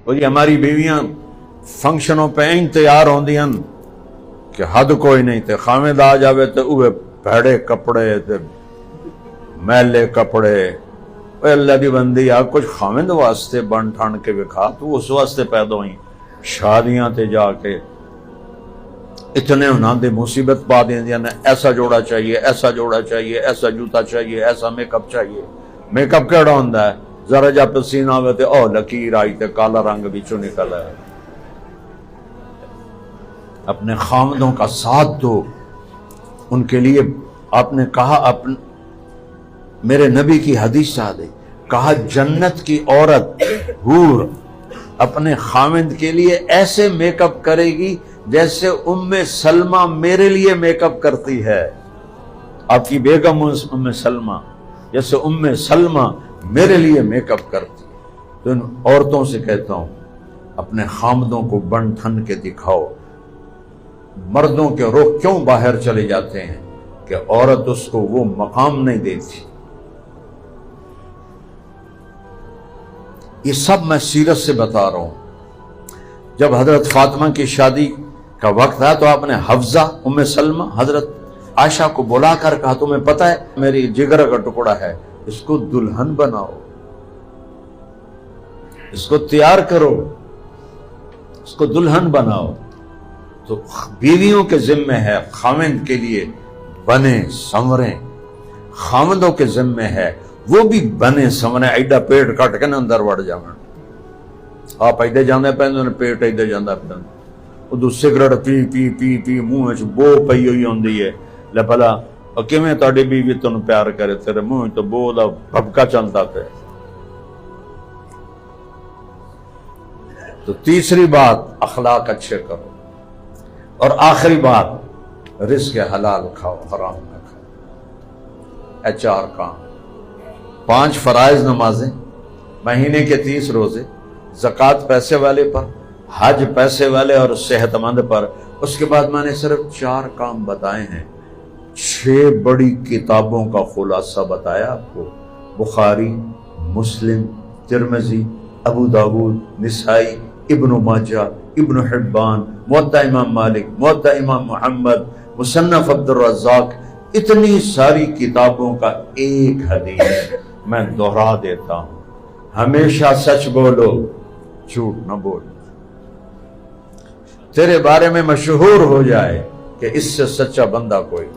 وہ جی ہماری بیویاں فنکشنوں پہ این تیار ہوندیاں کہ حد کوئی نہیں تے خامد آ جاوے تے اوہ بھڑے کپڑے تے میلے کپڑے. اے اللہ دی بندی آ کچھ خامد واسطے بن ٹھان کے وکھا، تو اس واسطے پیدا ہوئی. شادیاں تے جا کے اتنے انہاں دے مصیبت پا دیں دیا نے ایسا جوڑا چاہیے، ایسا جوڑا چاہیے، ایسا جوتا چاہیے، ایسا میک اپ چاہیے. میک اپ کیڑا ہوندا ہے؟ ذرا جا پسینہ آوے تے او لکیر آئی تے کالا رنگ بچوں نکل آئے. اپنے خامدوں کا ساتھ دو. ان کے لیے آپ نے کہا، میرے نبی کی حدیث یاد ہے، کہا جنت کی عورت حور اپنے خامد کے لیے ایسے میک اپ کرے گی جیسے ام سلمہ میرے لیے میک اپ کرتی ہے. آپ کی بیگم ام سلمہ جیسے ام سلمہ میرے لیے میک اپ کرتی ہے. تو ان عورتوں سے کہتا ہوں اپنے خامدوں کو بن ٹھن کے دکھاؤ. مردوں کے رخ کیوں باہر چلے جاتے ہیں کہ عورت اس کو وہ مقام نہیں دیتی. یہ سب میں سیرت سے بتا رہا ہوں. جب حضرت فاطمہ کی شادی کا وقت آیا تو آپ نے حفصہ ام سلمہ حضرت عائشہ کو بلا کر کہا تمہیں پتہ ہے میری جگر کا ٹکڑا ہے، اس کو دلہن بناؤ، اس کو تیار کرو، اس کو دلہن بناؤ. تو بیویوں کے ذمہ ہے خامند کے لیے بنے سنوریں، خامندوں کے ذمہ ہے وہ بھی بنے سمنے. ایڈا پیٹ کٹ کے نا اندر وڑ جانا، آپ ایڈے جانے پہنے پیٹ ایڈے جانا پہنے. ادو سگریٹ پی پی پی پی منہ چ بو پئی ہوئی ہوندی ہے. لے بھلا کیویں تہاڈی بیوی تینوں پیار کرے، تیرے منہ تو بو دا بھبکا چلتا پہ. تو تیسری بات اخلاق اچھے کرو. اور آخری بات رزق حلال کھاؤ، حرام نہ کھاؤ. اے 4 کام: 5 فرائض نمازیں، مہینے کے 30 روزے، زکوٰۃ پیسے والے پر، حج پیسے والے اور صحت مند پر. اس کے بعد میں نے صرف 4 کام بتائے ہیں. 6 بڑی کتابوں کا خلاصہ بتایا آپ کو: بخاری، مسلم، ترمذی، ابو داود، نسائی، ابن ماجہ، ابن حبان، موطا امام مالک، موطا امام محمد، مصنف عبد الرزاق. اتنی ساری کتابوں کا ایک حدیث میں دہرا دیتا ہوں: ہمیشہ سچ بولو، جھوٹ نہ بولو. تیرے بارے میں مشہور ہو جائے کہ اس سے سچا بندہ کوئی